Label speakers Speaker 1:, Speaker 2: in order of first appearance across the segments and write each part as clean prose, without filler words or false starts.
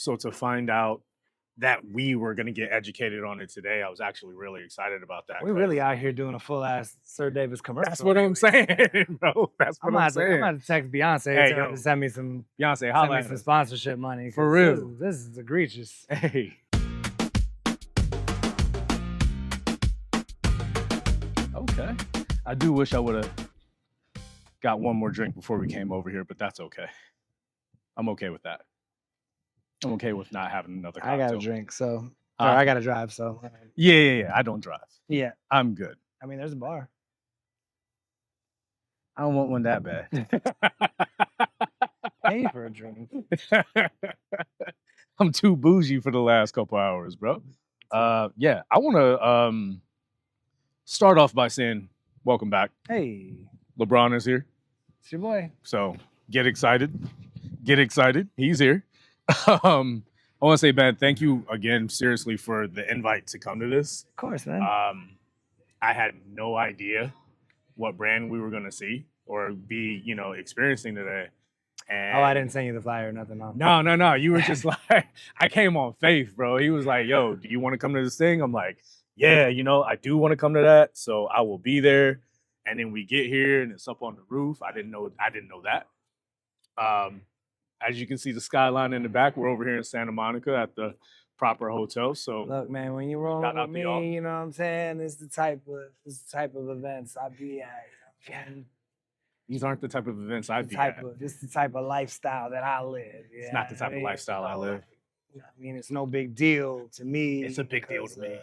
Speaker 1: So to find out that we were going to get educated on it today, I was actually really excited about that.
Speaker 2: We really out here doing a full ass SirDavis commercial.
Speaker 1: That's what I'm saying, bro. That's what I'm
Speaker 2: I'm
Speaker 1: saying.
Speaker 2: gonna text Beyonce
Speaker 1: Hey,
Speaker 2: and tell her
Speaker 1: yo.
Speaker 2: to send me some
Speaker 1: Beyonce, holla at
Speaker 2: some
Speaker 1: us.
Speaker 2: sponsorship money.
Speaker 1: For real.
Speaker 2: This is egregious.
Speaker 1: Hey. Okay. I do wish I would have got one more drink before we came over here, but that's okay. I'm okay with that. I'm okay with not having another cocktail.
Speaker 2: I got a drink, so or I got to drive, so
Speaker 1: Yeah. I don't drive.
Speaker 2: yeah.
Speaker 1: I'm good.
Speaker 2: I mean, there's a bar.
Speaker 1: I don't want one that bad.
Speaker 2: Pay for a drink.
Speaker 1: I'm too bougie for the last couple hours, bro. Yeah, I want to start off by saying welcome back.
Speaker 2: Hey,
Speaker 1: LeBron is here.
Speaker 2: it's your boy.
Speaker 1: So get excited. Get excited. He's here. I want to say, man, thank you again, seriously, for the invite to come to this.
Speaker 2: Of course, man.
Speaker 1: I had no idea what brand we were going to see or be, experiencing today. And
Speaker 2: I didn't send you the flyer or nothing.
Speaker 1: No. You were just like, I came on faith, bro. He was like, yo, do you want to come to this thing? I'm like, yeah, I do want to come to that. So I will be there. And then we get here and it's up on the roof. I didn't know that. As you can see the skyline in the back, we're over here in Santa Monica at the proper hotel. So
Speaker 2: look, man, when you roll
Speaker 1: shout out
Speaker 2: with
Speaker 1: to y'all.
Speaker 2: me, you know what I'm saying? It's the type of events I be at.
Speaker 1: These aren't the type of events I'd be
Speaker 2: This
Speaker 1: at.
Speaker 2: is the type of lifestyle that I live.
Speaker 1: It's not the type of lifestyle I live.
Speaker 2: I mean, it's no big deal to me.
Speaker 1: It's a big deal to me.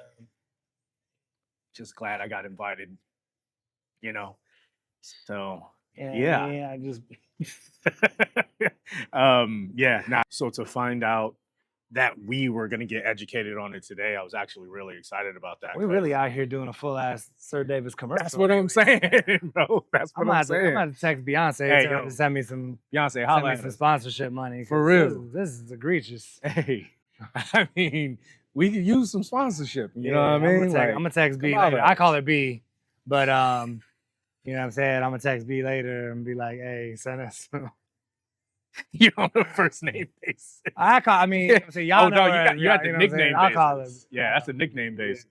Speaker 1: Just glad I got invited, So yeah.
Speaker 2: I just
Speaker 1: So to find out that we were going to get educated on it today, I was actually really excited about that.
Speaker 2: We really out here doing a full ass SirDavis commercial.
Speaker 1: That's what I'm saying, bro. That's what I'm saying.
Speaker 2: I'm gonna text Beyonce and tell her to send me some
Speaker 1: Beyonce, holla at
Speaker 2: some
Speaker 1: us.
Speaker 2: sponsorship money.
Speaker 1: For real.
Speaker 2: This is egregious.
Speaker 1: Hey, I mean, we could use some sponsorship. You know what I mean?
Speaker 2: I'm gonna text B later. I call her B, but you know what I'm saying? I'm gonna text B later and be like, hey, send us some.
Speaker 1: You're on a first name basis.
Speaker 2: So y'all know
Speaker 1: you got the nickname basis.
Speaker 2: I'll call her.
Speaker 1: Yeah, that's a nickname basis.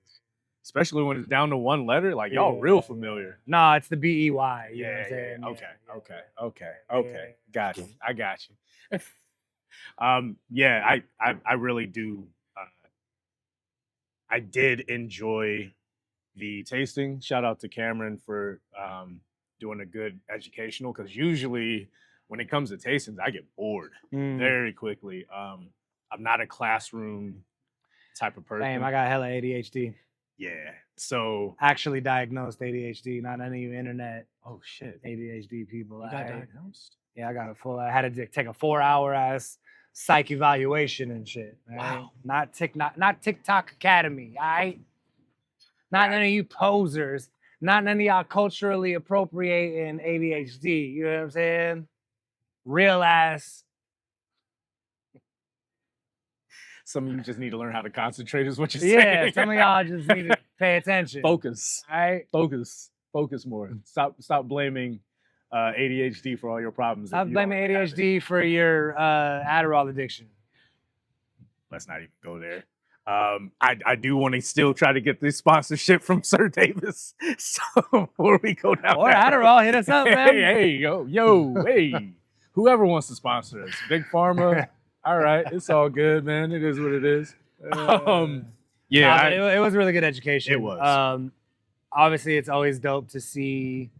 Speaker 1: Especially when it's down to one letter, like y'all real familiar.
Speaker 2: No, it's the BEY. You know what I'm saying?
Speaker 1: Okay. Got you. I got you. I really do. I did enjoy the tasting. Shout out to Cameron for doing a good educational, because usually when it comes to tastings, I get bored very quickly. I'm not a classroom type of person.
Speaker 2: Damn, I got hella ADHD.
Speaker 1: Yeah. So
Speaker 2: actually diagnosed ADHD, not any internet.
Speaker 1: Oh shit.
Speaker 2: ADHD people.
Speaker 1: You got diagnosed?
Speaker 2: Yeah, I had to take a 4-hour ass psych evaluation and shit. Right?
Speaker 1: Wow.
Speaker 2: Not TikTok Academy, all right? Not none of you posers, not none of y'all culturally appropriating ADHD. You know what I'm saying? Real ass.
Speaker 1: Some of you just need to learn how to concentrate, is what you're
Speaker 2: saying.
Speaker 1: saying.
Speaker 2: Yeah, some of y'all just need to pay attention.
Speaker 1: Focus.
Speaker 2: All right?
Speaker 1: Focus more. Stop blaming ADHD for all your problems.
Speaker 2: Stop blaming ADHD for your Adderall addiction.
Speaker 1: Let's not even go there. I do want to still try to get this sponsorship from SirDavis. So before we go down,
Speaker 2: or Adderall, hit us up, man.
Speaker 1: Hey, whoever wants to sponsor us, Big Pharma. All right, it's all good, man. It is what it is.
Speaker 2: It was really good education.
Speaker 1: It was.
Speaker 2: Obviously, it's always dope to see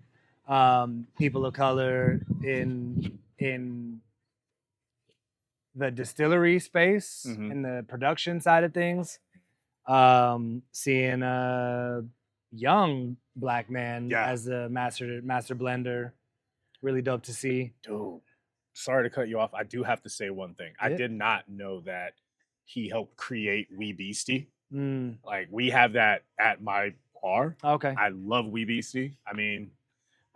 Speaker 2: people of color in the distillery space, in the production side of things. Seeing a young black man as a master blender, really dope to see.
Speaker 1: Dude, sorry to cut you off. I do have to say one thing. I did not know that he helped create Wee Beastie. Like, we have that at my bar.
Speaker 2: Okay.
Speaker 1: I love Wee Beastie. I mean,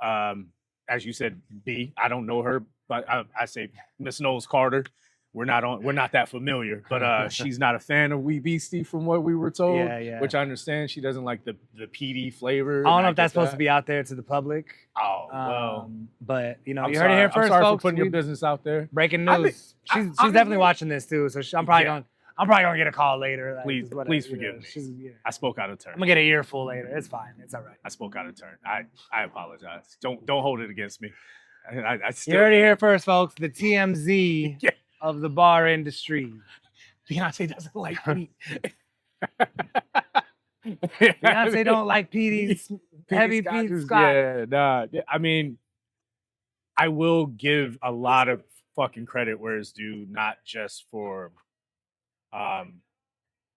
Speaker 1: as you said, B, I don't know her, but I say Miss Knowles Carter. we're not that familiar, but she's not a fan of Wee Beastie from what we were told.
Speaker 2: Yeah.
Speaker 1: Which I understand. She doesn't like the PD flavor.
Speaker 2: I don't know if that's supposed to be out there to the public.
Speaker 1: Oh well,
Speaker 2: but you know,
Speaker 1: I'm
Speaker 2: you heard it here first,
Speaker 1: I'm sorry
Speaker 2: folks.
Speaker 1: for putting your business out there.
Speaker 2: Breaking news. She's definitely watching this too, so I'm probably gonna get a call later. Like,
Speaker 1: please forgive me. I spoke out of turn.
Speaker 2: I'm gonna get an earful later. It's fine. It's all right.
Speaker 1: I spoke out of turn. I apologize. Don't hold it against me. I still,
Speaker 2: you heard it here first, folks. The TMZ of the bar industry.
Speaker 1: Beyonce doesn't like me.
Speaker 2: Beyonce don't like PD's heavy Pete Scott.
Speaker 1: Yeah, nah. I mean, I will give a lot of fucking credit where it's due, not just for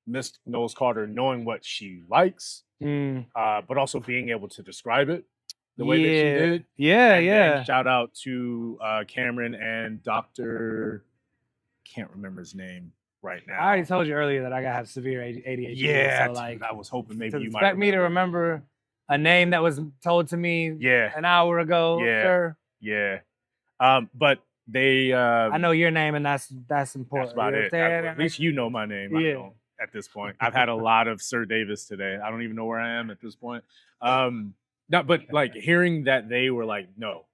Speaker 1: Miss Knowles Carter knowing what she likes, but also being able to describe it the way that she did.
Speaker 2: Yeah,
Speaker 1: and shout out to Cameron and Dr. Can't remember his name right now.
Speaker 2: I already told you earlier that I gotta have severe ADHD.
Speaker 1: Yeah,
Speaker 2: so like
Speaker 1: I was hoping maybe you might
Speaker 2: expect me to remember a name that was told to me an hour ago. Sure.
Speaker 1: Yeah. But they
Speaker 2: I know your name, and that's important.
Speaker 1: That's about it. At least you know my name. I don't at this point. I've had a lot of SirDavis today. I don't even know where I am at this point. But like hearing that they were like, no,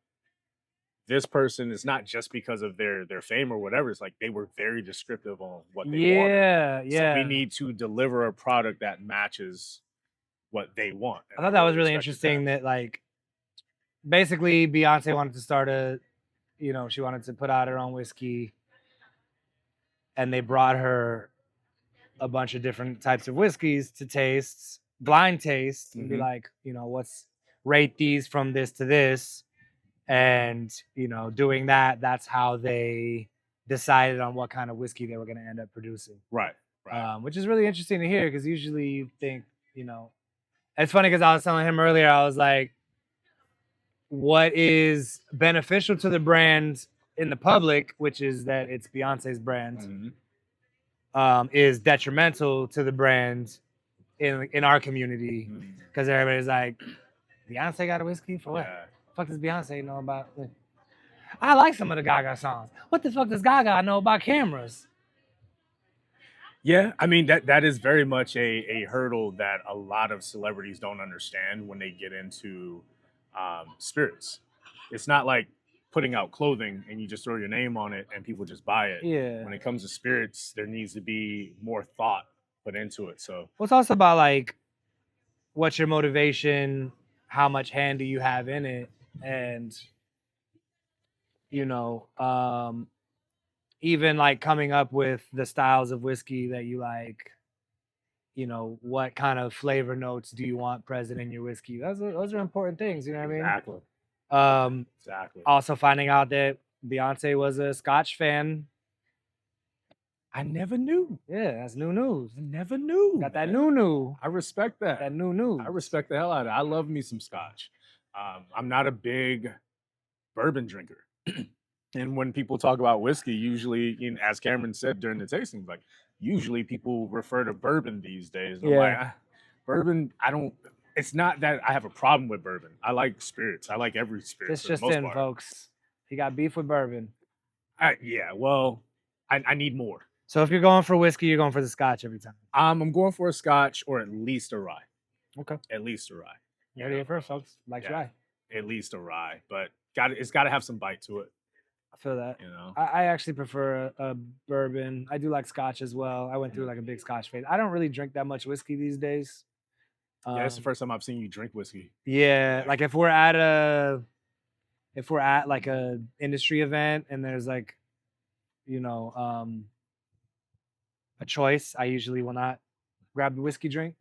Speaker 1: this person is not just because of their fame or whatever. It's like they were very descriptive on what they wanted. So we need to deliver a product that matches what they want.
Speaker 2: I thought that was really interesting that like basically Beyonce wanted to start she wanted to put out her own whiskey, and they brought her a bunch of different types of whiskeys to taste, blind taste, and be like, rate these from this to this. And, doing that's how they decided on what kind of whiskey they were going to end up producing.
Speaker 1: Right.
Speaker 2: Which is really interesting to hear, because usually you think, it's funny because I was telling him earlier, I was like, what is beneficial to the brand in the public, which is that it's Beyonce's brand, is detrimental to the brand in our community, because everybody's like, Beyonce got a whiskey for what? Fuck does Beyonce know about? I like some of the Gaga songs. What the fuck does Gaga know about cameras?
Speaker 1: Yeah, I mean that is very much a hurdle that a lot of celebrities don't understand when they get into spirits. It's not like putting out clothing and you just throw your name on it and people just buy it.
Speaker 2: Yeah.
Speaker 1: When it comes to spirits, there needs to be more thought put into it. So
Speaker 2: it's also about like, what's your motivation? How much hand do you have in it? And even like coming up with the styles of whiskey that you like, what kind of flavor notes do you want present in your whiskey? Those are important things, you know what I mean?
Speaker 1: Exactly.
Speaker 2: Also finding out that Beyonce was a Scotch fan.
Speaker 1: I never knew.
Speaker 2: Yeah, that's new news.
Speaker 1: I never knew.
Speaker 2: Got that new.
Speaker 1: I respect that.
Speaker 2: That new news.
Speaker 1: I respect the hell out of it. I love me some Scotch. I'm not a big bourbon drinker. And when people talk about whiskey, usually, as Cameron said during the tasting, like usually people refer to bourbon these days. I'm like, bourbon, it's not that I have a problem with bourbon. I like spirits. I like every spirit.
Speaker 2: It's just in, folks. You got beef with bourbon.
Speaker 1: Well, I need more.
Speaker 2: So if you're going for whiskey, you're going for the Scotch every time.
Speaker 1: I'm going for a Scotch or at least a rye.
Speaker 2: Okay.
Speaker 1: At least a rye.
Speaker 2: You heard it first, folks. Likes rye.
Speaker 1: At least a rye, but it's got to have some bite to it.
Speaker 2: I feel that. I actually prefer a bourbon. I do like Scotch as well. I went through like a big Scotch phase. I don't really drink that much whiskey these days.
Speaker 1: It's the first time I've seen you drink whiskey.
Speaker 2: Yeah, like if we're at like a industry event and there's like, a choice, I usually will not grab the whiskey drink.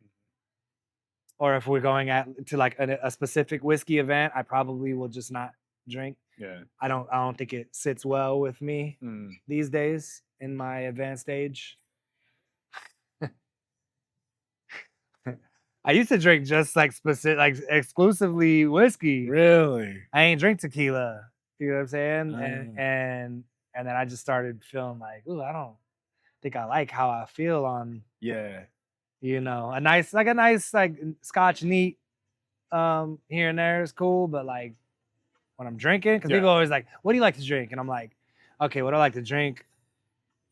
Speaker 2: Or if we're going to like a specific whiskey event, I probably will just not drink.
Speaker 1: Yeah.
Speaker 2: I don't think it sits well with me these days in my advanced age. I used to drink just like exclusively whiskey.
Speaker 1: Really?
Speaker 2: I ain't drink tequila. You know what I'm saying? And then I just started feeling like, ooh, I don't think I like how I feel on a nice Scotch neat here and there is cool, but like when I'm drinking, because people are always like, what do you like to drink? And I'm like, okay, what I like to drink,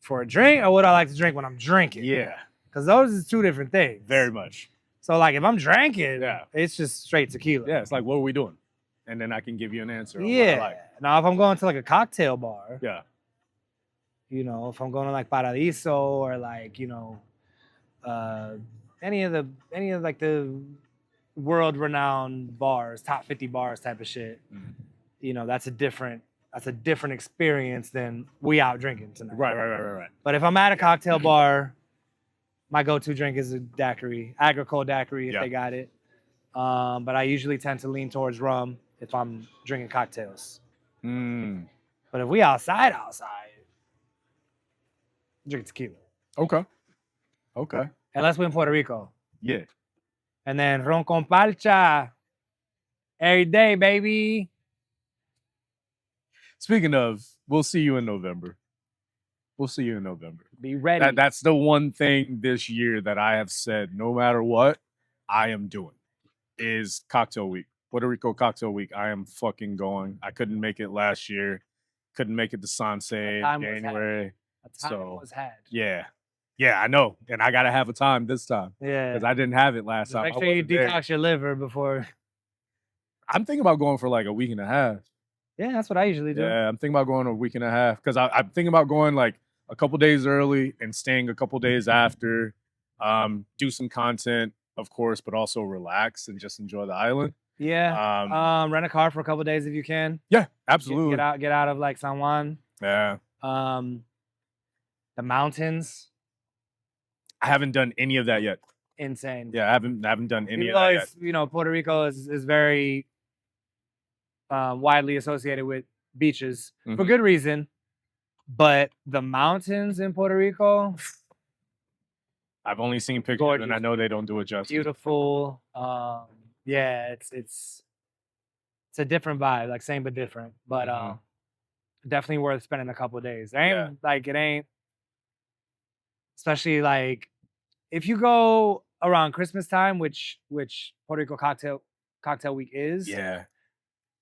Speaker 2: for a drink, or what do I like to drink when I'm drinking?
Speaker 1: Yeah,
Speaker 2: because those is two different things.
Speaker 1: very much.
Speaker 2: So like if I'm drinking,
Speaker 1: Yeah.
Speaker 2: it's just straight tequila.
Speaker 1: Yeah, it's like, what are we doing? And then I can give you an answer. On
Speaker 2: Yeah.
Speaker 1: what I like.
Speaker 2: Now if I'm going to like a cocktail bar,
Speaker 1: Yeah.
Speaker 2: you know, if I'm going to like Paradiso or like, you know, any of like the world-renowned bars, top 50 bars type of shit, you know, that's a different experience than we out drinking tonight.
Speaker 1: Right.
Speaker 2: But if I'm at a cocktail bar, my go-to drink is a daiquiri, agricole daiquiri if they got it. But I usually tend to lean towards rum if I'm drinking cocktails. But if we outside, drink tequila.
Speaker 1: Okay.
Speaker 2: Unless we're in Puerto Rico.
Speaker 1: Yeah.
Speaker 2: And then ron con parcha every day, baby.
Speaker 1: Speaking of, we'll see you in November.
Speaker 2: Be ready.
Speaker 1: That's the one thing this year that I have said, no matter what, I am doing, is cocktail week. Puerto Rico cocktail week. I am fucking going. I couldn't make it last year. Couldn't make it to Sanse in January.
Speaker 2: A time was had.
Speaker 1: Yeah, I know. And I got to have a time this time.
Speaker 2: Yeah.
Speaker 1: Because I didn't have it last time.
Speaker 2: Make sure you detox your liver before.
Speaker 1: I'm thinking about going for like a week and a half.
Speaker 2: Yeah, that's what I usually do.
Speaker 1: Yeah, I'm thinking about going a week and a half. Because I'm thinking about going like a couple days early and staying a couple days after. Do some content, of course, but also relax and just enjoy the island.
Speaker 2: Yeah. Rent a car for a couple days if you can.
Speaker 1: Yeah, absolutely.
Speaker 2: Get out of like San Juan.
Speaker 1: Yeah.
Speaker 2: The mountains.
Speaker 1: I haven't done any of that yet.
Speaker 2: Insane.
Speaker 1: Yeah, I haven't done any of that yet.
Speaker 2: You know, Puerto Rico is very widely associated with beaches for good reason. But the mountains in Puerto Rico,
Speaker 1: I've only seen pictures, gorgeous. And I know they don't do it justice.
Speaker 2: Beautiful. Yeah, it's a different vibe, like same but different. But definitely worth spending a couple of days. It ain't, especially like if you go around Christmas time, which Puerto Rico cocktail week is.
Speaker 1: Yeah.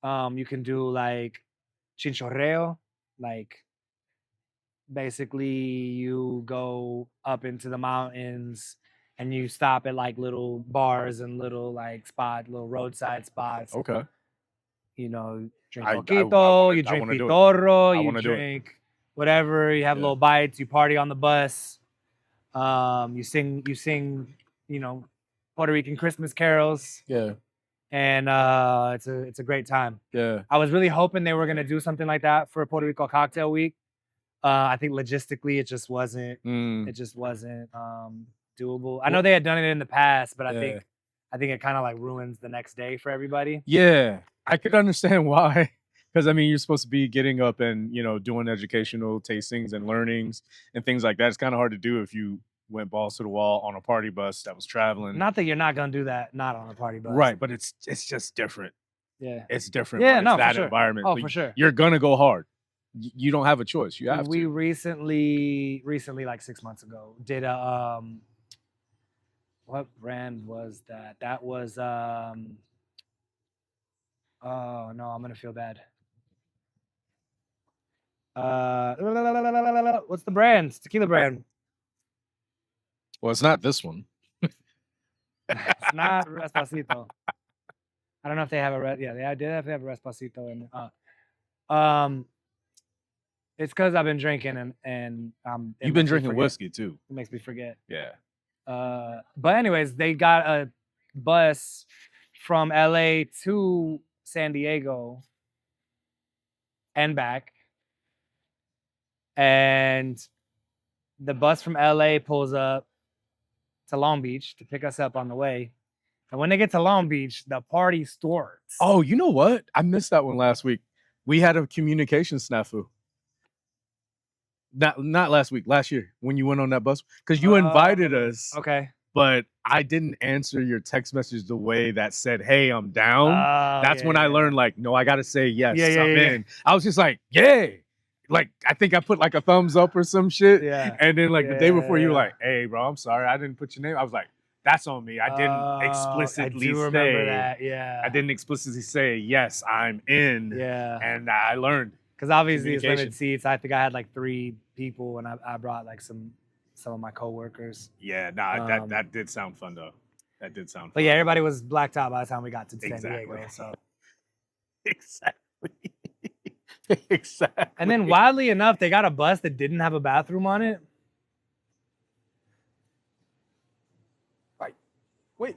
Speaker 2: You can do like chinchorreo, like basically you go up into the mountains and you stop at like little bars and little like little roadside spots.
Speaker 1: Okay.
Speaker 2: You know, drink coquito, you drink pitorro, you drink whatever, you have little bites, you party on the bus. You sing, you know, Puerto Rican Christmas carols.
Speaker 1: Yeah.
Speaker 2: And it's a great time.
Speaker 1: Yeah.
Speaker 2: I was really hoping they were gonna do something like that for Puerto Rico Cocktail Week. I think logistically it just wasn't doable. I know they had done it in the past, but I think it kind of like ruins the next day for everybody.
Speaker 1: Yeah. I could understand why. Because I mean, you're supposed to be getting up and, you know, doing educational tastings and learnings and things like that. It's kind of hard to do if you went balls to the wall on a party bus that was traveling.
Speaker 2: Not that you're not gonna do that, not on a party bus.
Speaker 1: Right, but it's just different.
Speaker 2: Yeah.
Speaker 1: It's different.
Speaker 2: Yeah, no,
Speaker 1: that
Speaker 2: for sure.
Speaker 1: environment.
Speaker 2: Oh, for sure.
Speaker 1: You're gonna go hard. You don't have a choice. You have to.
Speaker 2: We recently, like 6 months ago, did a what brand was that? That was oh no, I'm gonna feel bad. What's the brand? It's tequila brand.
Speaker 1: Well, it's not this one.
Speaker 2: It's not Respacito. I don't know if they have a they did have a Respacito in it. It's because I've been drinking and
Speaker 1: you've been drinking whiskey too.
Speaker 2: It makes me forget.
Speaker 1: Yeah.
Speaker 2: But anyways, they got a bus from LA to San Diego and back. And the bus from LA pulls up to Long Beach to pick us up on the way. And when they get to Long Beach, the party starts.
Speaker 1: Oh, you know what? I missed that one last week. We had a communication snafu. Not last week, last year when you went on that bus. Because you invited us.
Speaker 2: Okay.
Speaker 1: But I didn't answer your text message the way that said, hey, I'm down. That's when I learned, like, no, I got to say yes, I'm in. I was just like, yay. Like, I think I put like a thumbs up or some shit.
Speaker 2: Yeah.
Speaker 1: And then like the day before you were like, hey, bro, I'm sorry. I didn't put your name. I was like, that's on me. I didn't explicitly
Speaker 2: remember that. Yeah.
Speaker 1: I didn't explicitly say, yes, I'm in.
Speaker 2: Yeah.
Speaker 1: And I learned.
Speaker 2: Because obviously it's limited seats. I think I had like 3 people, and I brought like some of my coworkers.
Speaker 1: Yeah, that did sound fun though. That did sound fun.
Speaker 2: But yeah, everybody was blacked out by the time we got to San Diego. So
Speaker 1: exactly. Exactly.
Speaker 2: And then wildly enough, they got a bus that didn't have a bathroom on it.
Speaker 1: Wait.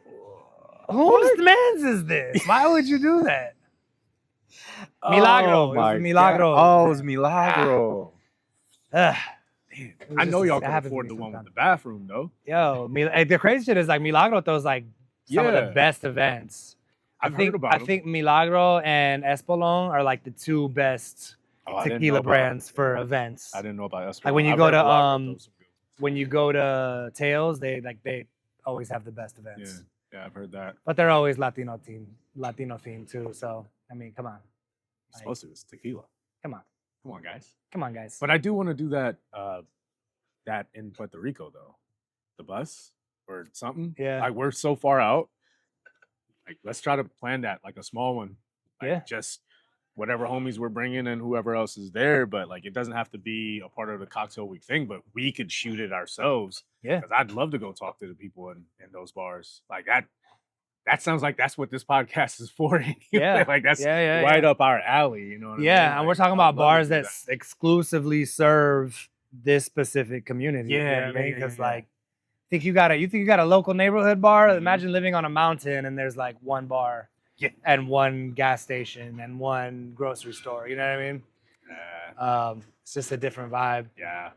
Speaker 2: Whose man's is this? Why would you do that? Milagro.
Speaker 1: Oh, my
Speaker 2: Milagro.
Speaker 1: God. Oh, it was Milagro.
Speaker 2: Damn.
Speaker 1: I know y'all can afford the one with the bathroom, though.
Speaker 2: Yo, the crazy shit is like Milagro throws like some of the best events. I think Milagro and Espolón are like the 2 best tequila brands for events.
Speaker 1: I didn't know about Espolón.
Speaker 2: Like when you go to Tails, they always have the best events.
Speaker 1: Yeah, I've heard that.
Speaker 2: But they're always Latino themed too. So I mean, come on.
Speaker 1: It's supposed to be tequila.
Speaker 2: Come on, guys.
Speaker 1: But I do want to do that in Puerto Rico though. The bus or something.
Speaker 2: Yeah.
Speaker 1: Like we're so far out. Like let's try to plan that, like a small one. Like just whatever homies we're bringing and whoever else is there, but like it doesn't have to be a part of the cocktail week thing, but we could shoot it ourselves.
Speaker 2: Yeah.
Speaker 1: Because I'd love to go talk to the people in those bars. Like that sounds like that's what this podcast is for. Anyway.
Speaker 2: Yeah.
Speaker 1: Like that's right up our alley, you know what I mean?
Speaker 2: Yeah, and
Speaker 1: like,
Speaker 2: we're talking about bars that exclusively serve this specific community.
Speaker 1: Yeah,
Speaker 2: you know what I mean? Because like you think you got a local neighborhood bar? Mm-hmm. Imagine living on a mountain and there's like one bar.
Speaker 1: Yeah.
Speaker 2: And one gas station and one grocery store. You know what I mean? It's just a different vibe.
Speaker 1: Yeah.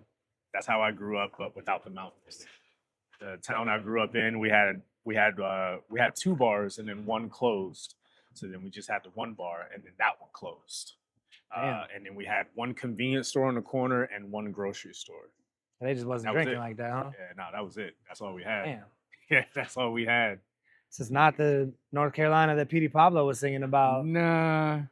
Speaker 1: That's how I grew up, but without the mountains. The town I grew up in, we had 2 bars and then one closed. So then we just had the one bar and then that one closed. And then we had one convenience store on the corner and one grocery store.
Speaker 2: And they just wasn't drinking like that, huh?
Speaker 1: Yeah, no, that was it. That's all we had.
Speaker 2: Damn.
Speaker 1: Yeah, that's all we had.
Speaker 2: This is not the North Carolina that Petey Pablo was singing about.
Speaker 1: Nah.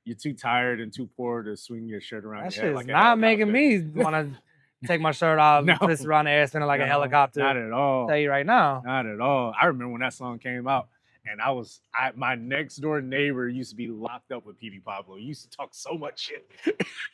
Speaker 1: You're too tired and too poor to swing your shirt around
Speaker 2: that
Speaker 1: your head.
Speaker 2: That shit's like not making me want to take my shirt off, twist around the air, spinning like a helicopter.
Speaker 1: Not at all.
Speaker 2: I'll tell you right now.
Speaker 1: Not at all. I remember when that song came out, and my next door neighbor used to be locked up with Petey Pablo. He used to talk so much shit.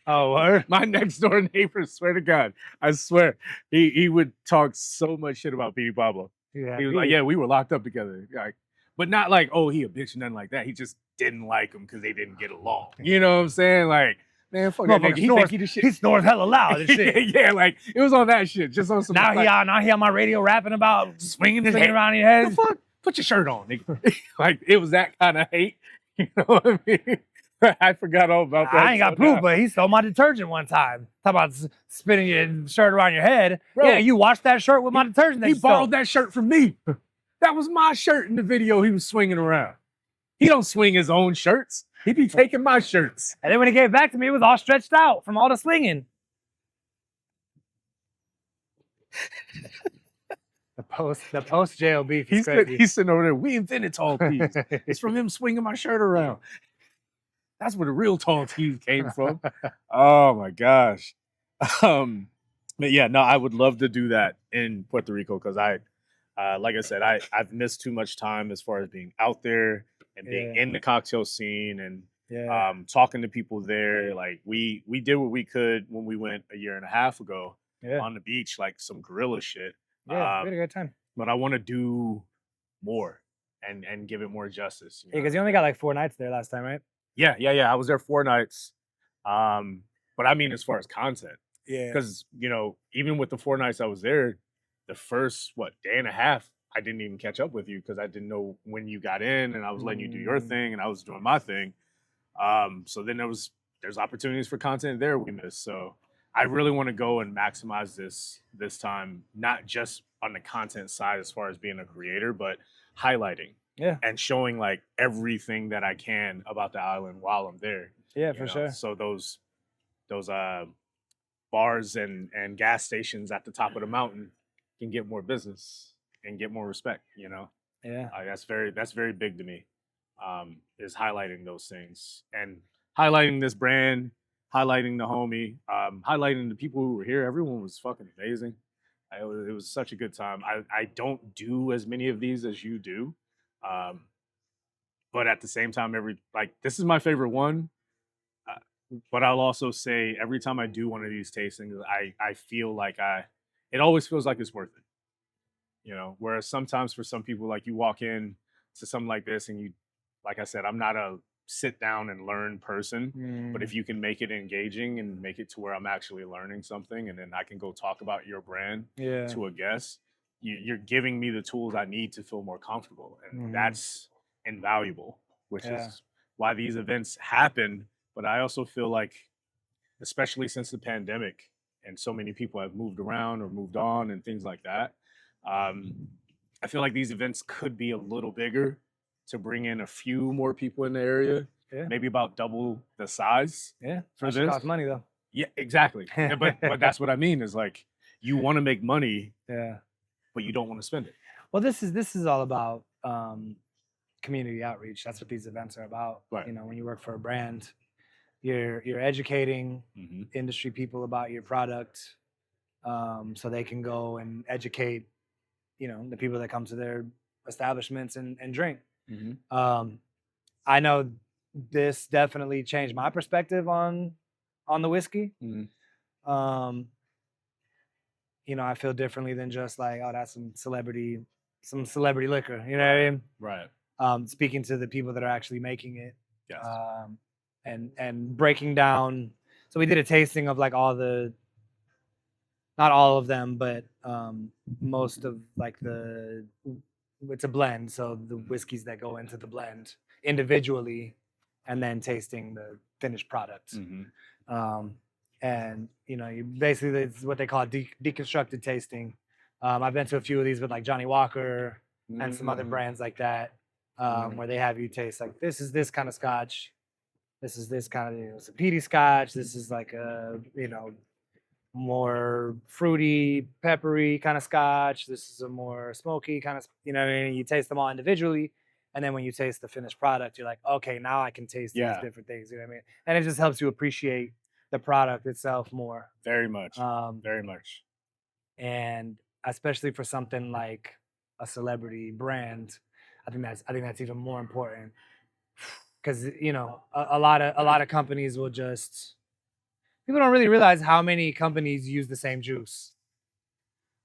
Speaker 2: Oh, what?
Speaker 1: My next door neighbor, swear to God, I swear, he would talk so much shit about Petey Pablo.
Speaker 2: Yeah,
Speaker 1: he was like, yeah, we were locked up together. Like, but not like, oh, he a bitch or nothing like that. He just didn't like him because they didn't get along. You know what I'm saying? Like, man, fuck that nigga.
Speaker 2: He snores hella loud and shit.
Speaker 1: Yeah, like, it was on that shit. Just on some...
Speaker 2: Now he on my radio rapping about
Speaker 1: swinging
Speaker 2: around your head.
Speaker 1: The fuck? Put your shirt on, nigga. Like, it was that kind of hate. You know what I mean? I forgot all about that.
Speaker 2: I ain't got proof, but he stole my detergent one time. Talk about spinning your shirt around your head. Bro, yeah, you washed that shirt with my detergent.
Speaker 1: He borrowed that shirt from me. That was my shirt in the video he was swinging around. He don't swing his own shirts. He be taking my shirts.
Speaker 2: And then when he gave it back to me, it was all stretched out from all the swinging. The post jail beef.
Speaker 1: He's sitting over there. We invented tall tees. It's from him swinging my shirt around. That's where the real tall tees came from. Oh my gosh. But yeah, no, I would love to do that in Puerto Rico because like I said, I've missed too much time as far as being out there and being in the cocktail scene and talking to people there. Like we did what we could when we went a year and a half ago on the beach, like some guerrilla shit.
Speaker 2: Yeah, we had a good time.
Speaker 1: But I want to do more and give it more justice.
Speaker 2: Yeah, because you only got like 4 nights there last time, right?
Speaker 1: Yeah. I was there 4 nights. But I mean, as far as content.
Speaker 2: Yeah.
Speaker 1: Because, even with the 4 nights I was there, the first, day and a half, I didn't even catch up with you because I didn't know when you got in and I was letting you do your thing and I was doing my thing. So then there's opportunities for content there we missed. So I really want to go and maximize this time, not just on the content side as far as being a creator, but highlighting and showing like everything that I can about the island while I'm there.
Speaker 2: Yeah, for sure.
Speaker 1: So those bars and gas stations at the top of the mountain can get more business and get more respect,
Speaker 2: Yeah.
Speaker 1: That's very big to me, is highlighting those things and highlighting this brand, highlighting the homie, highlighting the people who were here. Everyone was fucking amazing. It was such a good time. I don't do as many of these as you do. But at the same time, this is my favorite one. But I'll also say every time I do one of these tastings, I feel like it always feels like it's worth it. You know, whereas sometimes for some people, like you walk in to something like this and you, like I said, I'm not a sit down and learn person, but if you can make it engaging and make it to where I'm actually learning something and then I can go talk about your brand to a guest, you're giving me the tools I need to feel more comfortable. And that's invaluable, which is why these events happen. But I also feel like, especially since the pandemic and so many people have moved around or moved on and things like that, I feel like these events could be a little bigger to bring in a few more people in the area. Maybe about double the size.
Speaker 2: For this. Cost money though.
Speaker 1: Yeah, exactly. but that's what I mean is like you want to make money, but you don't want to spend it.
Speaker 2: Well, this is all about community outreach. That's what these events are about.
Speaker 1: Right.
Speaker 2: You know, when you work for a brand, you're educating industry people about your product, so they can go and educate, you know, the people that come to their establishments and drink. I know this definitely changed my perspective on the whiskey. You know, I feel differently than just like, oh, that's some celebrity liquor. You know what I mean?
Speaker 1: Right.
Speaker 2: Speaking to the people that are actually making it. Yes. And breaking down. So we did a tasting of like not all of them, but most of like it's a blend. So the whiskeys that go into the blend individually and then tasting the finished product. And, you know, you basically, it's what they call deconstructed tasting. I've been to a few of these with like Johnny Walker and some other brands like that, where they have you taste like, this is this kind of scotch. This is this kind of, you know, it's a peaty scotch. This is like a, you know, more fruity, peppery kind of scotch. This is a more smoky kind of, you know what I mean? You taste them all individually. And then when you taste the finished product, you're like, okay, now I can taste these different things. You know what I mean? And it just helps you appreciate the product itself more.
Speaker 1: Very much. Very much.
Speaker 2: And especially for something like a celebrity brand, I think that's even more important. Because, you know, a lot of companies will just, people don't really realize how many companies use the same juice,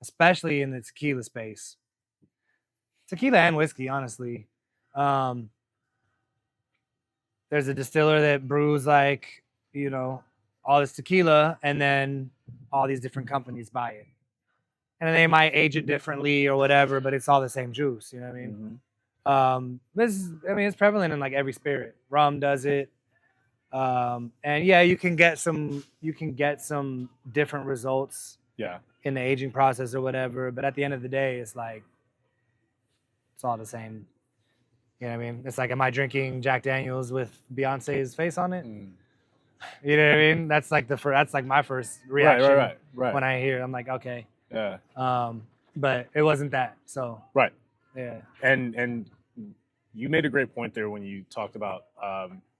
Speaker 2: especially in the tequila space. Tequila and whiskey, honestly. There's a distiller that brews like, you know, all this tequila, and then all these different companies buy it. And then they might age it differently or whatever, but it's all the same juice, you know what I mean? It's prevalent in like every spirit. Rum does it. And yeah, you can get some different results in the aging process or whatever, but at the end of the day, it's like it's all the same. You know what I mean? It's like, am I drinking Jack Daniels with Beyonce's face on it? You know what I mean? That's like my first reaction when I hear it. I'm like, okay.
Speaker 1: Yeah.
Speaker 2: But it wasn't that. So
Speaker 1: right.
Speaker 2: Yeah.
Speaker 1: And you made a great point there when you talked about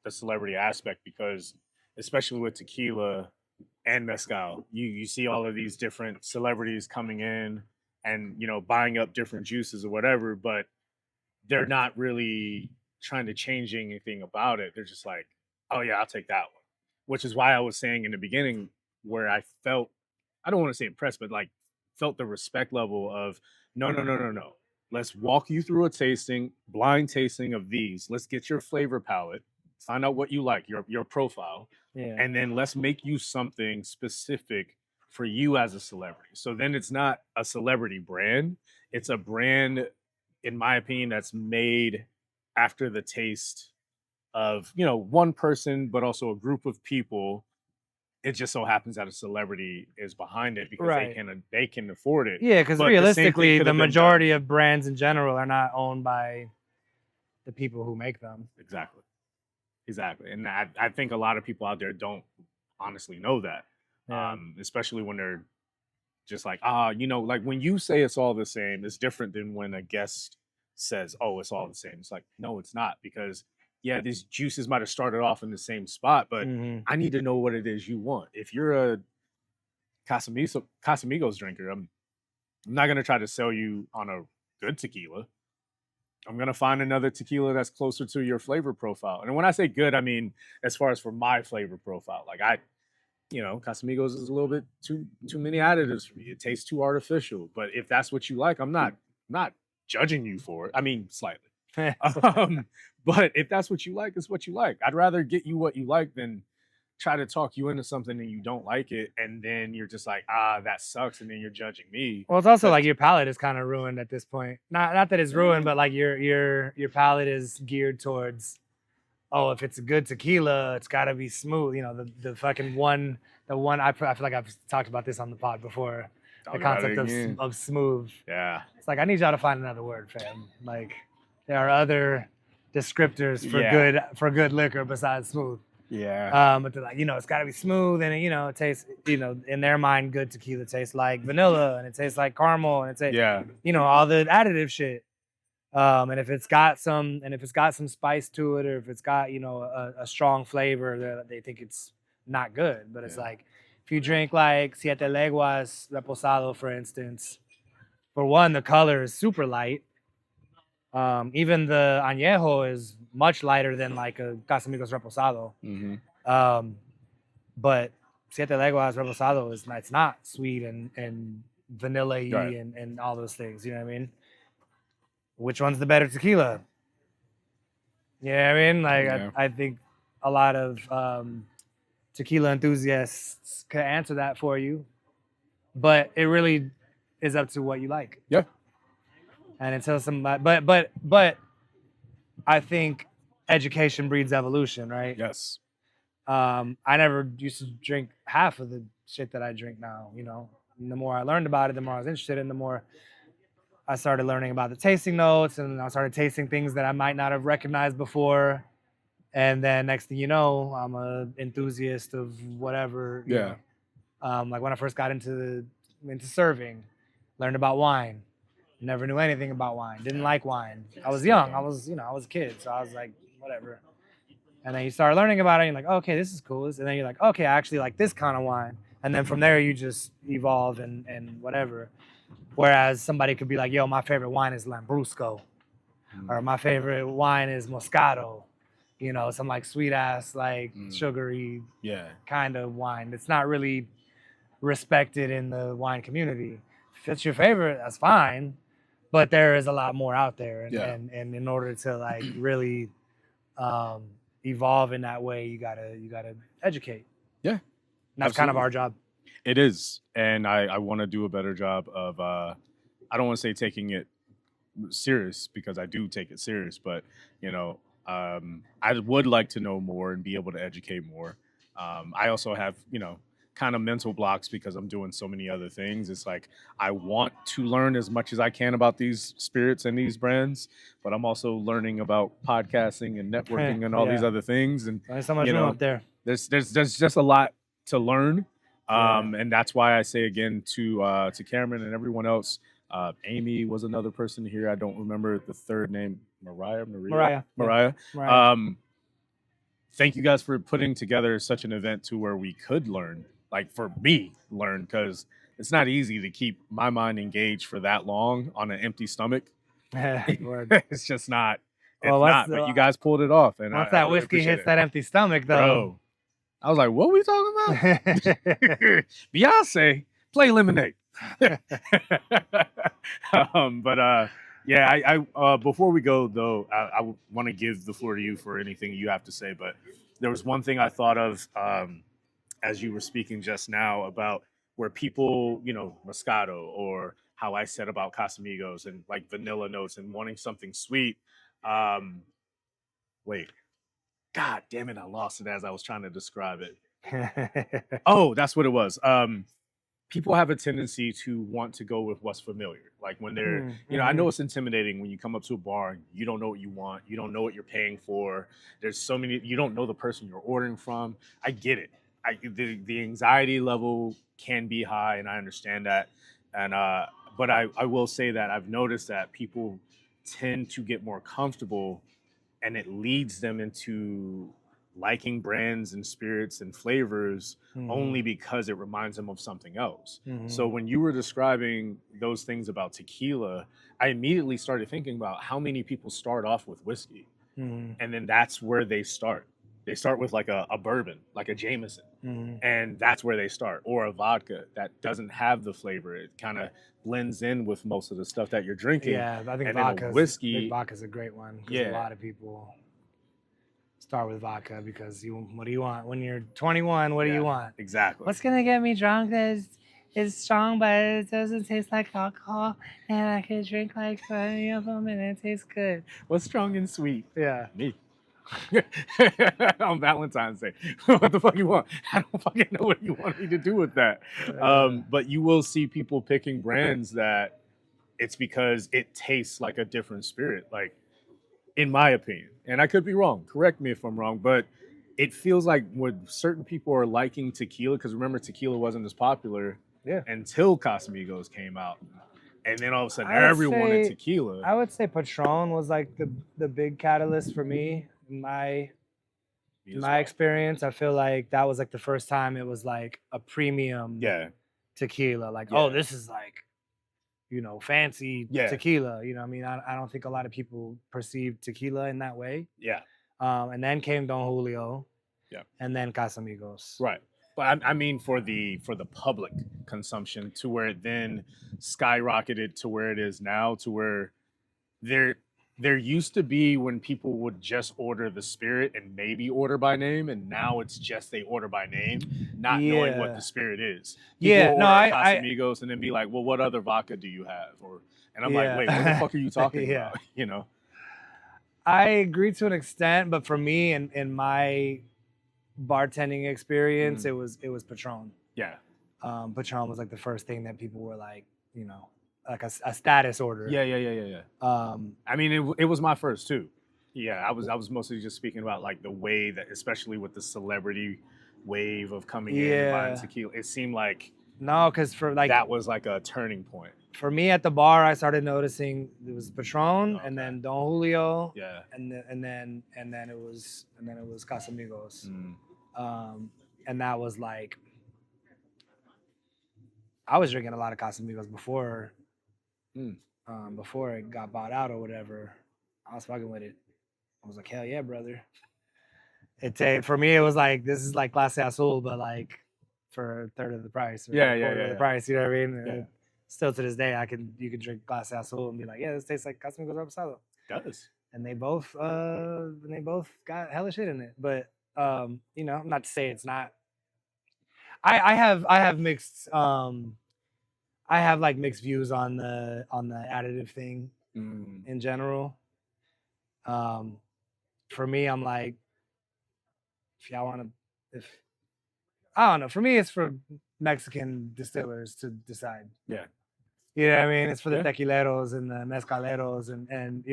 Speaker 1: the celebrity aspect, because especially with tequila and mezcal, you see all of these different celebrities coming in and, you know, buying up different juices or whatever, but they're not really trying to change anything about it. They're just like, oh yeah, I'll take that one. Which is why I was saying in the beginning where I felt, I don't want to say impressed, but like felt the respect level of no. Let's walk you through a blind tasting of these. Let's get your flavor palette, find out what you like, your profile, and then let's make you something specific for you as a celebrity. So then it's not a celebrity brand. It's a brand, in my opinion, that's made after the taste of, you know, one person, but also a group of people. It just so happens that a celebrity is behind it because they can afford it.
Speaker 2: Yeah, because realistically, the majority of brands in general are not owned by the people who make them.
Speaker 1: Exactly. And I think a lot of people out there don't honestly know that, especially when they're just like, you know, like when you say it's all the same, it's different than when a guest says, oh, it's all the same. It's like, no, it's not, because yeah, these juices might have started off in the same spot, but I need to know what it is you want. If you're a Casamigos drinker, I'm not going to try to sell you on a good tequila. I'm gonna find another tequila that's closer to your flavor profile. And when I say good, I mean as far as for my flavor profile. Like Casamigos is a little bit too many additives for me. It tastes too artificial. But if that's what you like, I'm not judging you for it. I mean, slightly. But if that's what you like, it's what you like. I'd rather get you what you like than try to talk you into something and you don't like it, and then you're just like, that sucks, and then you're judging me.
Speaker 2: Well, it's also like your palate is kind of ruined at this point. Not that it's ruined, but like your palate is geared towards, oh, if it's a good tequila, it's got to be smooth. You know, the fucking one, I feel like I've talked about this on the pod before. The concept of smooth.
Speaker 1: Yeah.
Speaker 2: It's like, I need y'all to find another word, fam. Like, there are other descriptors for good liquor besides smooth.
Speaker 1: Yeah.
Speaker 2: But they're like, it's got to be smooth, and it tastes, in their mind, good tequila tastes like vanilla, and it tastes like caramel, and it tastes, all the additive shit. And if it's got some spice to it, or if it's got, a strong flavor, they think it's not good. But it's like, if you drink like Siete Leguas Reposado, for instance, for one, the color is super light. Even the añejo is much lighter than like a Casamigos Reposado.
Speaker 1: Mm-hmm.
Speaker 2: But Siete Leguas Reposado it's not sweet and vanilla-y and all those things. You know what I mean? Which one's the better tequila? You know what I mean? Like, I think a lot of tequila enthusiasts can answer that for you, but it really is up to what you like.
Speaker 1: Yeah.
Speaker 2: And until but I think education breeds evolution, right?
Speaker 1: Yes.
Speaker 2: I never used to drink half of the shit that I drink now, And the more I learned about it, the more I was interested in, the more I started learning about the tasting notes, and I started tasting things that I might not have recognized before. And then next thing you know, I'm an enthusiast of whatever.
Speaker 1: Yeah.
Speaker 2: Like when I first got into serving, learned about wine. Never knew anything about wine. Didn't like wine. I was young. I was a kid. So I was like, whatever. And then you start learning about it. And you're like, okay, this is cool. And then you're like, okay, I actually like this kind of wine. And then from there, you just evolve and whatever. Whereas somebody could be like, yo, my favorite wine is Lambrusco. Or my favorite wine is Moscato. Some like sweet ass, like sugary kind of wine. It's not really respected in the wine community. If it's your favorite, that's fine. But there is a lot more out there. And in order to like really evolve in that way, you gotta educate.
Speaker 1: Yeah.
Speaker 2: And that's kind of our job.
Speaker 1: It is. And I want to do a better job of I don't want to say taking it serious, because I do take it serious, but I would like to know more and be able to educate more. I also have, kind of mental blocks because I'm doing so many other things. It's like I want to learn as much as I can about these spirits and these brands, but I'm also learning about podcasting and networking and all these other things. And
Speaker 2: there's so much room up there.
Speaker 1: There's just a lot to learn. And that's why I say again to Cameron and everyone else, Amy was another person here. I don't remember the third name. Mariah. Thank you guys for putting together such an event to where we could learn. Like for me, learn, because it's not easy to keep my mind engaged for that long on an empty stomach. It's just not. But you guys pulled it off. And
Speaker 2: once that whiskey hits that empty stomach, though.
Speaker 1: Bro, I was like, what are we talking about? Beyonce, play Lemonade. Before we go, though, I want to give the floor to you for anything you have to say. But there was one thing I thought of as you were speaking just now about where people, Moscato, or how I said about Casamigos and like vanilla notes and wanting something sweet. Wait, God damn it, I lost it as I was trying to describe it. Oh, that's what it was. People have a tendency to want to go with what's familiar. Like when they're, I know it's intimidating when you come up to a bar and you don't know what you want. You don't know what you're paying for. There's so many, you don't know the person you're ordering from. I get it. The anxiety level can be high, and I understand that. And but I will say that I've noticed that people tend to get more comfortable, and it leads them into liking brands and spirits and flavors only because it reminds them of something else. So when you were describing those things about tequila, I immediately started thinking about how many people start off with whiskey. And then that's where they start. They start with like a bourbon, like a Jameson. And that's where they start. Or a vodka that doesn't have the flavor. It kind of blends in with most of the stuff that you're drinking.
Speaker 2: Yeah, I think vodka's a great one. Yeah. A lot of people start with vodka because what do you want? When you're 21, what do you want?
Speaker 1: Exactly.
Speaker 2: What's going to get me drunk is strong, but it doesn't taste like alcohol. And I could drink like 20 of them and it tastes good.
Speaker 1: What's strong and sweet?
Speaker 2: Yeah.
Speaker 1: Me. On Valentine's Day. What the fuck you want? I don't fucking know what you want me to do with that. But you will see people picking brands that it's because it tastes like a different spirit. Like, in my opinion, and I could be wrong, correct me if I'm wrong, but it feels like when certain people are liking tequila, because remember, tequila wasn't as popular until Casamigos came out. And then all of a sudden, everyone wanted tequila.
Speaker 2: I would say Patron was like the big catalyst for me. In my experience, I feel like that was like the first time it was like a premium tequila. Like, oh, this is like, fancy tequila. You know what I mean? I don't think a lot of people perceive tequila in that way.
Speaker 1: Yeah.
Speaker 2: And then came Don Julio. Yeah. And then Casamigos.
Speaker 1: Right. But I mean for the public consumption, to where it then skyrocketed to where it is now, to where there used to be when people would just order the spirit and maybe order by name, and now it's just they order by name, not knowing what the spirit is. People order Casamigos and then be like, well, what other vodka do you have? And I'm like, wait, what the fuck are you talking about?
Speaker 2: I agree to an extent, but for me, in my bartending experience, it was Patron.
Speaker 1: Yeah.
Speaker 2: Patron was like the first thing that people were like, like a status order.
Speaker 1: Yeah. I mean, it was my first too. Yeah, I was mostly just speaking about like the way that, especially with the celebrity wave of coming in and buying tequila, it seemed like
Speaker 2: because for like
Speaker 1: that was like a turning point.
Speaker 2: For me at the bar, I started noticing it was Patron and then Don Julio.
Speaker 1: Yeah.
Speaker 2: And then it was Casamigos. And that was like, I was drinking a lot of Casamigos before it got bought out or whatever. I was fucking with it. I was like, hell yeah, brother. For me, it was like, this is like Clase Azul, but like for a third of the price. Or quarter of the price, you know what I mean? Yeah. Still to this day, you can drink Clase Azul and be like, yeah, this tastes like Casamigos Reposado.
Speaker 1: It does.
Speaker 2: And they both got hella shit in it. But not to say it's not. I have mixed I have like mixed views on the additive thing in general. For me, I'm like, I don't know. For me, it's for Mexican distillers to decide.
Speaker 1: Yeah.
Speaker 2: You know what I mean? It's for the tequileros and the mezcaleros, and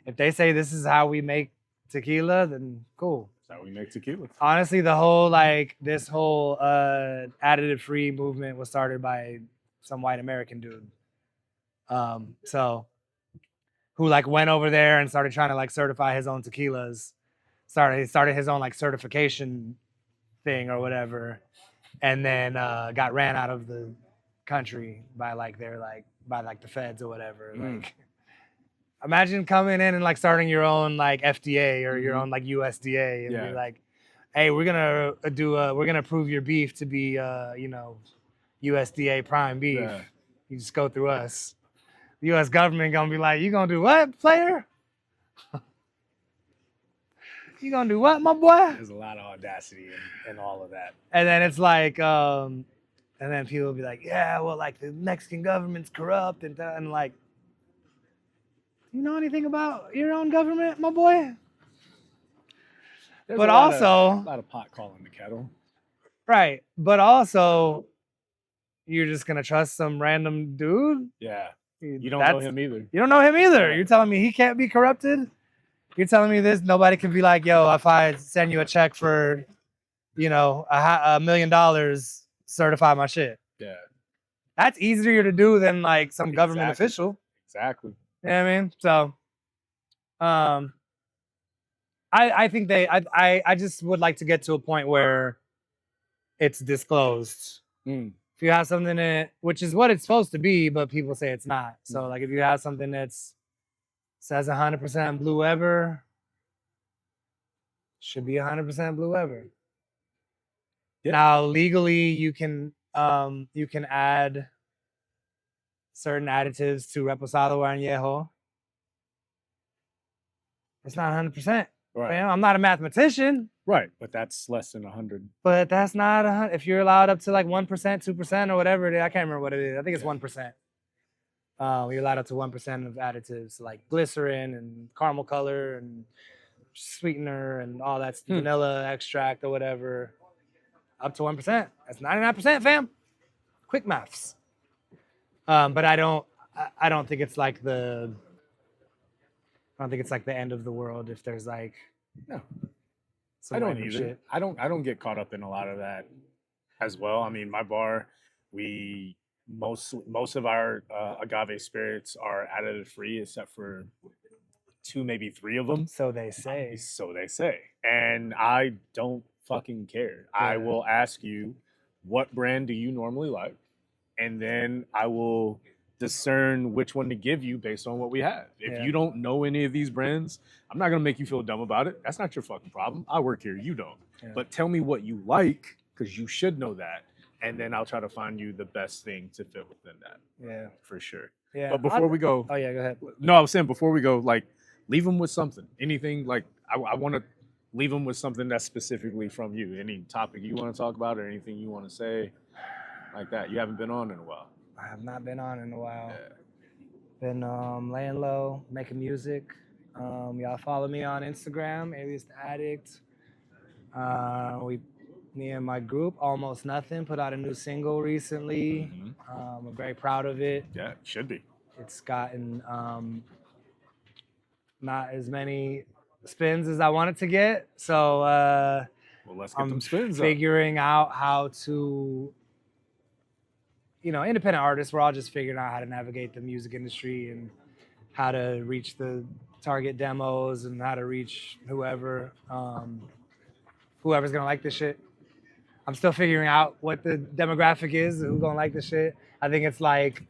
Speaker 2: if they say this is how we make tequila, then cool.
Speaker 1: That's how we make tequila.
Speaker 2: Honestly, the whole this whole additive free movement was started by some white American dude. Who like went over there and started trying to like certify his own tequilas. He started his own like certification thing or whatever, and then got ran out of the country by like the feds or whatever. Like, imagine coming in and like starting your own like FDA or your own like USDA and be like, hey, we're gonna approve your beef to be USDA prime beef. Yeah. You just go through us. The U.S. government gonna be like, you gonna do what, player? You gonna do what, my boy?
Speaker 1: There's a lot of audacity in all of that.
Speaker 2: And then it's like, and then people will be like, yeah, well, like the Mexican government's corrupt and like, you know anything about your own government, my boy?
Speaker 1: There's
Speaker 2: but
Speaker 1: a
Speaker 2: also
Speaker 1: lot of pot calling the kettle.
Speaker 2: Right. But also, you're just gonna trust some random dude?
Speaker 1: Yeah. You don't know him either.
Speaker 2: You don't know him either. You're telling me he can't be corrupted? You're telling me this? Nobody can be like, yo, if I send you a check for, $1 million, certify my shit.
Speaker 1: Yeah.
Speaker 2: That's easier to do than like some government official.
Speaker 1: Exactly.
Speaker 2: You know what I mean? So, I think I just would like to get to a point where it's disclosed. If you have something that, which is what it's supposed to be, but people say it's not. So like if you have something that's says 100% Blue Weber, should be 100% Blue Weber. Yeah. Now legally you can add certain additives to Reposado or Añejo. It's not 100%. Right. I'm not a mathematician.
Speaker 1: Right, but that's less than 100.
Speaker 2: But that's not 100. If you're allowed up to like 1%, 2%, or whatever it is, I can't remember what it is. I think it's 1%. You're allowed up to 1% of additives like glycerin and caramel color and sweetener and all that vanilla extract or whatever. Up to 1%. That's 99%, fam. Quick maths. But I don't think it's like the end of the world if there's like
Speaker 1: I don't either. Shit. I don't get caught up in a lot of that as well. I mean, my bar, most of our agave spirits are additive free except for 2, maybe 3 of them.
Speaker 2: So they say.
Speaker 1: So they say. And I don't fucking care. Yeah. I will ask you, what brand do you normally like? And then I will discern which one to give you based on what we have. If you don't know any of these brands, I'm not going to make you feel dumb about it. That's not your fucking problem. I work here. You don't. Yeah. But tell me what you like, because you should know that. And then I'll try to find you the best thing to fit within that. Yeah. For sure. Yeah. But before we go.
Speaker 2: Oh, yeah, go ahead.
Speaker 1: No, I was saying before we go, like, leave them with something. Anything, like, I want to leave them with something that's specifically from you. Any topic you want to talk about or anything you want to say like that. You haven't been on in a while.
Speaker 2: I have not been on in a while. Yeah. Been laying low, making music. Y'all follow me on Instagram, Alias the Addict. Me and my group, Almost Nothing, put out a new single recently. Mm-hmm. I'm very proud of it.
Speaker 1: Yeah, it should be.
Speaker 2: It's gotten not as many spins as I wanted to get. So
Speaker 1: well, let's get them spins
Speaker 2: figuring out how to, independent artists, we're all just figuring out how to navigate the music industry and how to reach the target demos and how to reach whoever's gonna like this shit. I'm still figuring out what the demographic is, who's gonna like this shit. I think it's like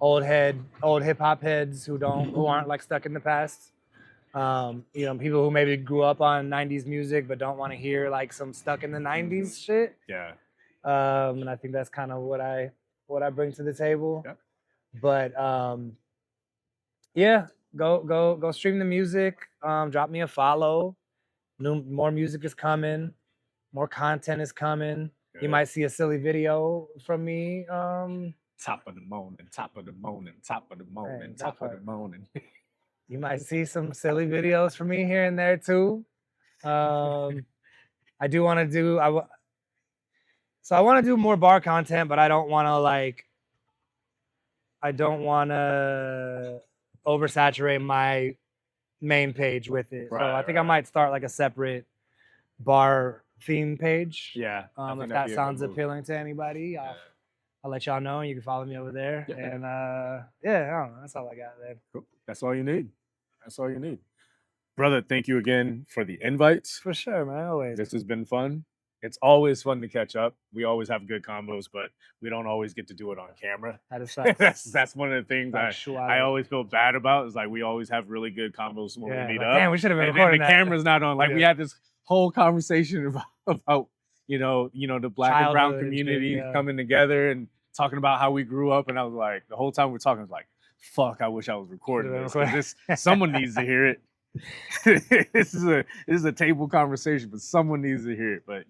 Speaker 2: old hip hop heads who aren't like stuck in the past. People who maybe grew up on 90s music but don't want to hear like some stuck in the 90s shit.
Speaker 1: Yeah.
Speaker 2: And I think that's kind of what I bring to the table. Yep. But go stream the music. Drop me a follow. More music is coming. More content is coming. Good. You might see a silly video from me.
Speaker 1: Top of the morning, top of the morning, top of the morning, hey, top of the morning.
Speaker 2: You might see some silly videos from me here and there too. I do want to do. So I want to do more bar content, but I don't want to oversaturate my main page with it. Right, so I think I might start like a separate bar theme page.
Speaker 1: Yeah.
Speaker 2: If that sounds appealing to anybody, I'll let y'all know, and you can follow me over there. Yeah. And I don't know. That's all I got, man.
Speaker 1: Cool. That's all you need. That's all you need. Brother, thank you again for the invites.
Speaker 2: For sure, man. Always.
Speaker 1: This has been fun. It's always fun to catch up. We always have good combos, but we don't always get to do it on camera.
Speaker 2: That is facts.
Speaker 1: that's one of the things I always feel bad about. Is like we always have really good combos when we meet up.
Speaker 2: Damn, we should have been recording that.
Speaker 1: The camera's not on. Like we had this whole conversation about the Black and brown community coming together and talking about how we grew up. And I was like, the whole time we're talking, I was like, fuck, I wish I was recording this. Someone needs to hear it. This is a table conversation, but someone needs to hear it. But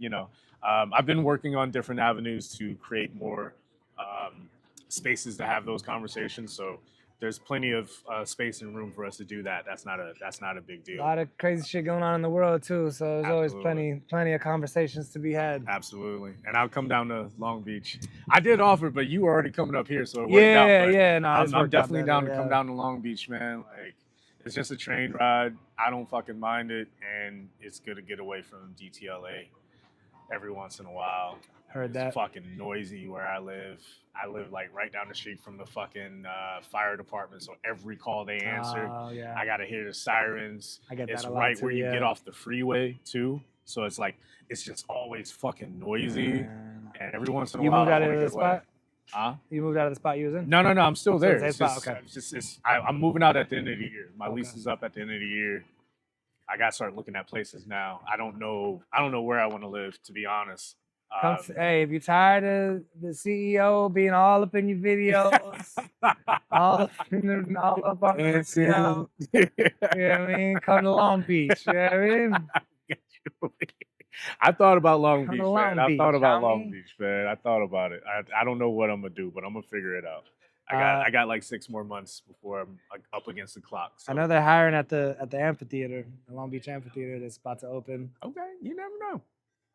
Speaker 1: I've been working on different avenues to create more spaces to have those conversations. So there's plenty of space and room for us to do that. That's not a big deal.
Speaker 2: A lot of crazy shit going on in the world too. So there's always plenty of conversations to be had.
Speaker 1: Absolutely. And I'll come down to Long Beach. I did offer, but you were already coming up here, so it worked out. No, I'm definitely down to come down to Long Beach, man. Like, it's just a train ride. I don't fucking mind it, and it's good to get away from DTLA every once in a while.
Speaker 2: Heard
Speaker 1: It's
Speaker 2: that.
Speaker 1: fucking noisy where I live. I live like right down the street from the fucking fire department. So every call they answer,
Speaker 2: Oh yeah.
Speaker 1: I gotta hear the sirens.
Speaker 2: I get
Speaker 1: It's
Speaker 2: that a lot
Speaker 1: right
Speaker 2: too.
Speaker 1: where you
Speaker 2: Yeah.
Speaker 1: get off the freeway too. So it's like it's just always fucking noisy. And every once in a
Speaker 2: You
Speaker 1: while,
Speaker 2: moved
Speaker 1: I
Speaker 2: out
Speaker 1: wanna
Speaker 2: of the
Speaker 1: get away.
Speaker 2: spot?
Speaker 1: Huh?
Speaker 2: You moved out of the spot you was in?
Speaker 1: No, I'm still
Speaker 2: Still
Speaker 1: there.
Speaker 2: the same
Speaker 1: It's
Speaker 2: spot?
Speaker 1: just,
Speaker 2: Okay.
Speaker 1: I'm moving out at the end of the year. My
Speaker 2: Okay.
Speaker 1: lease is up at the end of the year. I gotta start looking at places now. I don't know where I want to live, to be honest.
Speaker 2: Hey, if you're tired of the CEO being all up in your videos, all up on the video, you know what I mean? Come to Long Beach, you know what I mean?
Speaker 1: I thought about Long
Speaker 2: Come
Speaker 1: Beach,
Speaker 2: to Long
Speaker 1: man. I
Speaker 2: Beach,
Speaker 1: thought about
Speaker 2: homie.
Speaker 1: Long Beach, man. I thought about it. I don't know what I'm gonna do, but I'm gonna figure it out. I got like 6 more months before I'm like, up against the clock. So.
Speaker 2: I know they're hiring at the amphitheater, the Long Beach amphitheater that's about to open.
Speaker 1: Okay, you never know.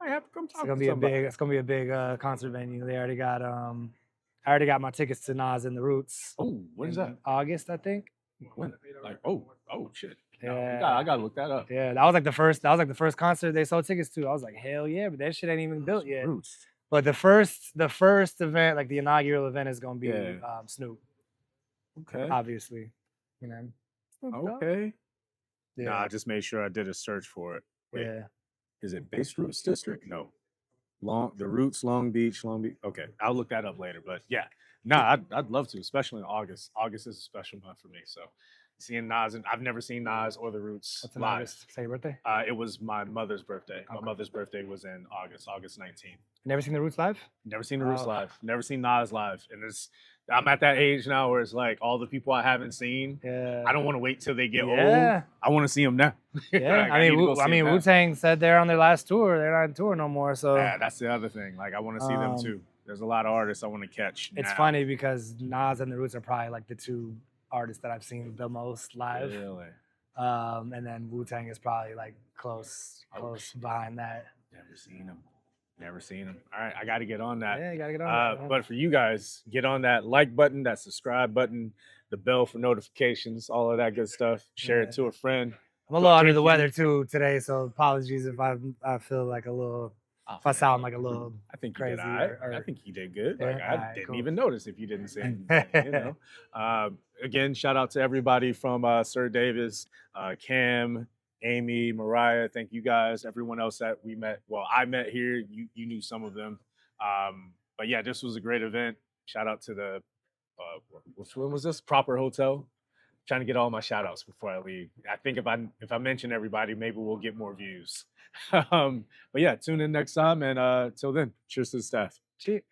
Speaker 1: I have to come talk
Speaker 2: It's gonna
Speaker 1: to
Speaker 2: be
Speaker 1: somebody.
Speaker 2: it's gonna be a big concert venue. They already got I already got my tickets to Nas and the Roots.
Speaker 1: Oh, when is that?
Speaker 2: August, I think.
Speaker 1: When? Like, oh shit. No,
Speaker 2: Yeah.
Speaker 1: I gotta look that up.
Speaker 2: Yeah, that was like the first concert they sold tickets to. I was like, hell yeah, but that shit ain't even built yet.
Speaker 1: Roots.
Speaker 2: But the first event, like the inaugural event, is gonna be Snoop.
Speaker 1: Okay.
Speaker 2: Obviously, you know.
Speaker 1: Okay.
Speaker 2: Yeah.
Speaker 1: Nah, I just made sure I did a search for it. Wait,
Speaker 2: Yeah.
Speaker 1: is it Base Roots District? No. The Roots, Long Beach. Okay, I'll look that up later. But yeah, nah, I'd love to, especially in August. August is a special month for me. So seeing Nas, and I've never seen Nas or the Roots
Speaker 2: What's in
Speaker 1: live.
Speaker 2: August? Say your birthday?
Speaker 1: It was my mother's birthday.
Speaker 2: Okay.
Speaker 1: My mother's birthday was in August 19th.
Speaker 2: Never seen the Roots live?
Speaker 1: Never seen the Roots
Speaker 2: Oh.
Speaker 1: live. Never seen Nas live. And I'm at that age now where it's like all the people I haven't seen.
Speaker 2: Yeah.
Speaker 1: I don't want to wait till they get old.
Speaker 2: Yeah.
Speaker 1: I want to see them now.
Speaker 2: Yeah.
Speaker 1: Like,
Speaker 2: I
Speaker 1: need to go see
Speaker 2: mean,
Speaker 1: 'em now.
Speaker 2: Wu-Tang said they're on their last tour. They're not on tour no more. So
Speaker 1: Yeah, that's the other thing. Like I want to see them too. There's a lot of artists I want to catch.
Speaker 2: it's
Speaker 1: now.
Speaker 2: funny because Nas and the Roots are probably like the two artists that I've seen the most live.
Speaker 1: Really?
Speaker 2: And then Wu-Tang is probably like close behind that.
Speaker 1: Never seen them. All right, I got to get on that.
Speaker 2: Yeah, you gotta get on that. Man.
Speaker 1: But for you guys, get on that like button, that subscribe button, the bell for notifications, all of that good stuff. Share it to a friend.
Speaker 2: I'm a little under the weather too today, so apologies if I feel like a little, if I sound like a little
Speaker 1: I think
Speaker 2: crazy.
Speaker 1: You did, I think you did good.
Speaker 2: Yeah,
Speaker 1: Like I didn't
Speaker 2: cool.
Speaker 1: even notice if you didn't say anything. You know. Again, shout out to everybody from SirDavis, Cam, Amy, Mariah. Thank you guys. Everyone else that we met. Well, I met here. You knew some of them. But yeah, this was a great event. Shout out to the which one was this? Proper Hotel. Trying to get all my shout outs before I leave. I think if I mention everybody, maybe we'll get more views. But yeah, tune in next time, and till then, cheers to the staff.
Speaker 2: Cheers.